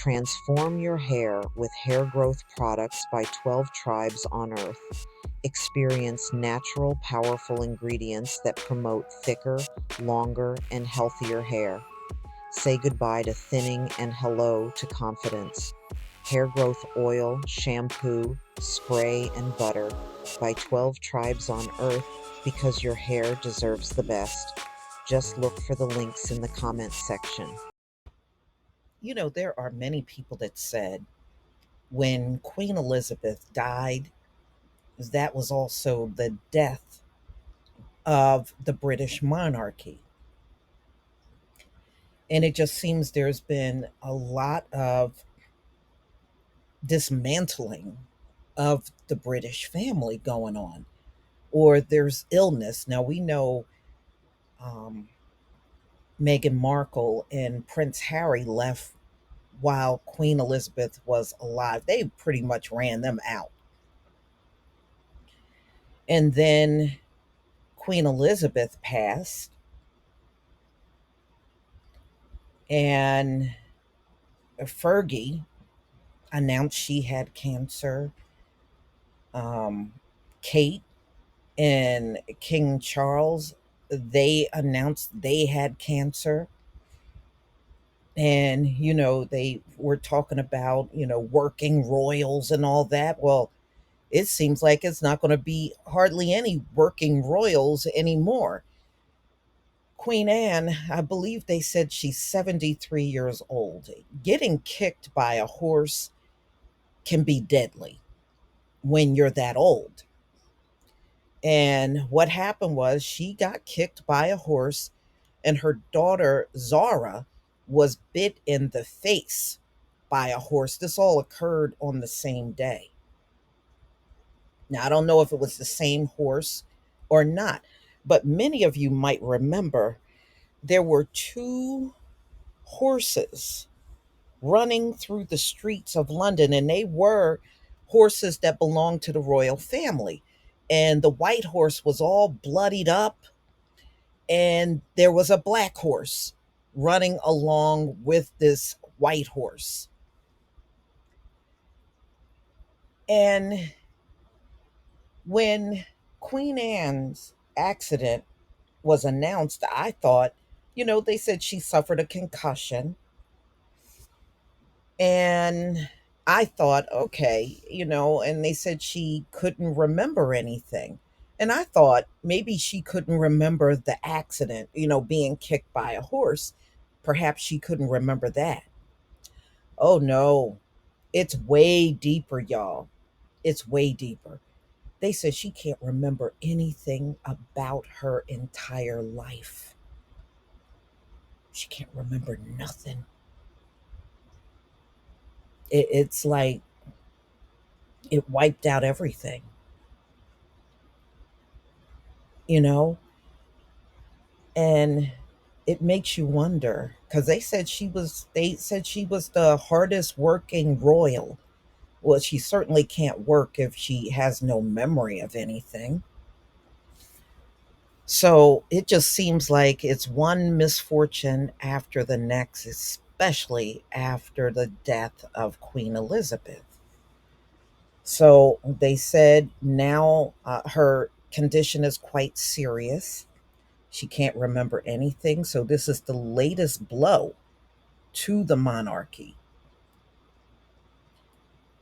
Transform your hair with hair growth products by 12 tribes on Earth. Experience natural, powerful ingredients that promote thicker, longer, and healthier hair. Say goodbye to thinning and hello to confidence. Hair growth oil, shampoo, spray, and butter by 12 tribes on Earth because your hair deserves the best. Just look for the links in the comments section. There are many people that said when Queen Elizabeth died, that was also the death of the British monarchy. And it just seems there's been a lot of dismantling of the British family going on, or there's illness. Now, we know um, Meghan Markle and Prince Harry left while Queen Elizabeth was alive. They pretty much ran them out. And then Queen Elizabeth passed, and Fergie announced she had cancer. Kate and King Charles, they announced they had cancer. And, they were talking about, working royals and all that. Well, it seems like it's not going to be hardly any working royals anymore. Queen Anne, I believe they said she's 73 years old. Getting kicked by a horse can be deadly when you're that old. And what happened was she got kicked by a horse, and her daughter, Zara, was bit in the face by a horse. This all occurred on the same day. Now, I don't know if it was the same horse or not, but many of you might remember there were two horses running through the streets of London, and they were horses that belonged to the royal family. And the white horse was all bloodied up, and there was a black horse running along with this white horse. And when Queen Anne's accident was announced, I thought, they said she suffered a concussion. And I thought, okay, and they said she couldn't remember anything. And I thought maybe she couldn't remember the accident, being kicked by a horse. Perhaps she couldn't remember that. Oh no, it's way deeper, y'all. It's way deeper. They said she can't remember anything about her entire life. She can't remember nothing. It's like it wiped out everything, you know? And it makes you wonder because they said she was the hardest working royal. Well, she certainly can't work if she has no memory of anything. So it just seems like it's one misfortune after the next, especially after the death of Queen Elizabeth. So they said now her condition is quite serious. She can't remember anything. So this is the latest blow to the monarchy.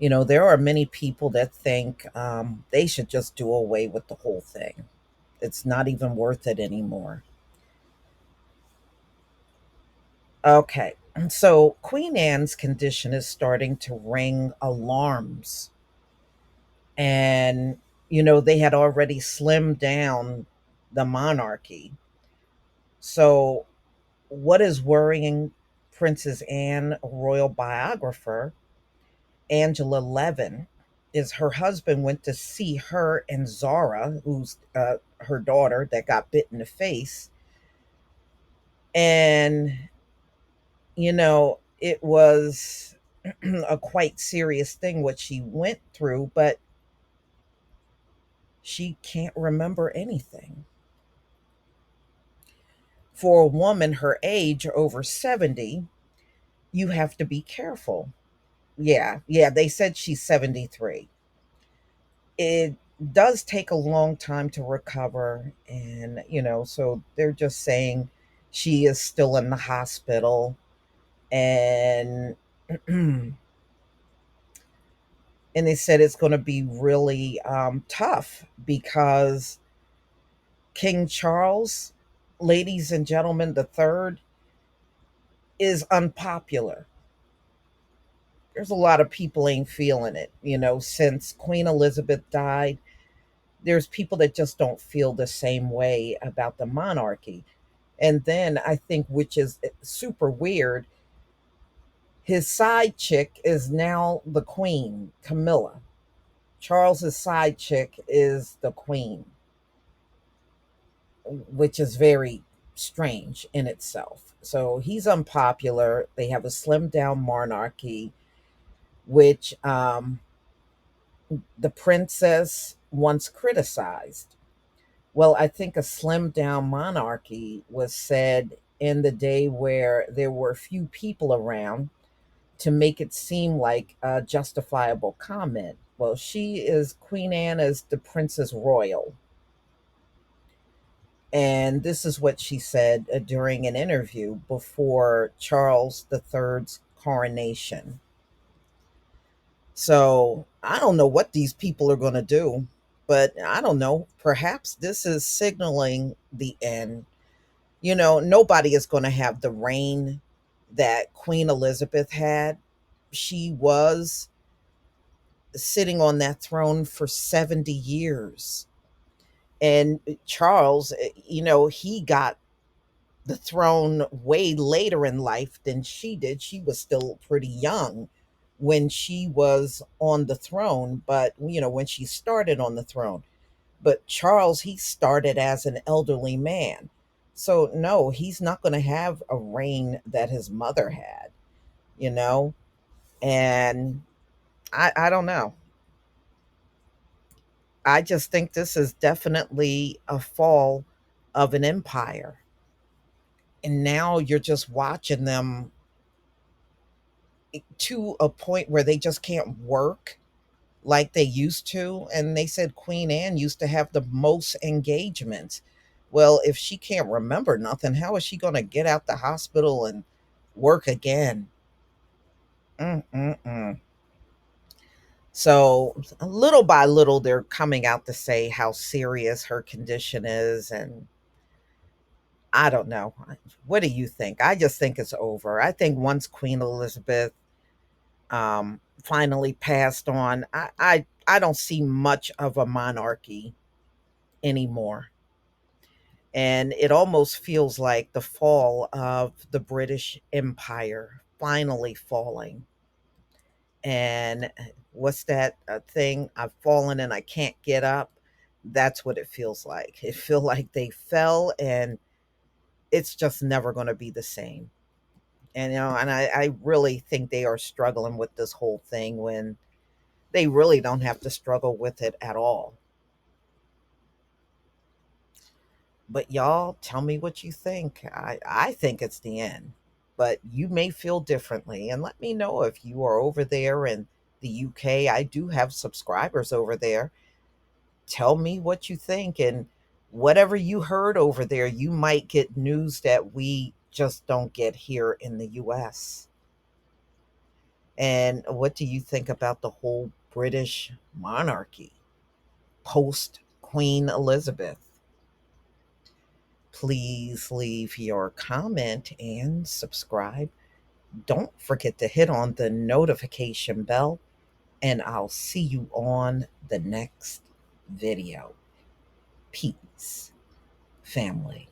There are many people that think they should just do away with the whole thing. It's not even worth it anymore. Okay. So Queen Anne's condition is starting to ring alarms. And, they had already slimmed down the monarchy. So, what is worrying Princess Anne, a royal biographer, Angela Levin, is her husband went to see her and Zara, who's her daughter that got bit in the face. And, it was a quite serious thing what she went through, but she can't remember anything. For a woman her age, over 70, You have to be careful. Yeah, yeah, they said she's 73. It does take a long time to recover, and so they're just saying she is still in the hospital, and and they said it's going to be really tough because King Charles, ladies and gentlemen, the third, is unpopular. There's a lot of people ain't feeling it, since Queen Elizabeth died. There's people that just don't feel the same way about the monarchy. And then I think, which is super weird, his side chick is now the queen, Camilla. Charles's side chick is the queen, which is very strange in itself. So he's unpopular. They have a slimmed down monarchy, which the princess once criticized. Well, I think a slimmed down monarchy was said in the day where there were few people around to make it seem like a justifiable comment. Well, she is Queen Anne as the Princess Royal. And this is what she said during an interview before Charles III's coronation. So I don't know what these people are going to do, but I don't know. Perhaps this is signaling the end. Nobody is going to have the reign that Queen Elizabeth had. She was sitting on that throne for 70 years. And Charles, he got the throne way later in life than she did. She was still pretty young when she was on the throne, but when she started on the throne. But Charles, he started as an elderly man. So no, he's not going to have a reign that his mother had, you know? And I don't know. I just think this is definitely a fall of an empire. And now you're just watching them to a point where they just can't work like they used to. And they said Queen Anne used to have the most engagements. Well, if she can't remember nothing, how is she going to get out the hospital and work again? Mm-mm-mm. So, little by little, they're coming out to say how serious her condition is. And I don't know. What do you think? I just think it's over. I think once Queen Elizabeth finally passed on, I don't see much of a monarchy anymore. And it almost feels like the fall of the British Empire finally falling. And what's that thing? I've fallen and I can't get up. That's what it feels like. It feels like they fell and it's just never going to be the same. And I really think they are struggling with this whole thing when they really don't have to struggle with it at all. But y'all tell me what you think. I think it's the end. But you may feel differently. And let me know if you are over there in the UK. I do have subscribers over there. Tell me what you think. And whatever you heard over there, you might get news that we just don't get here in the US. And what do you think about the whole British monarchy post Queen Elizabeth? Please leave your comment and subscribe. Don't forget to hit on the notification bell, and I'll see you on the next video. Peace, family.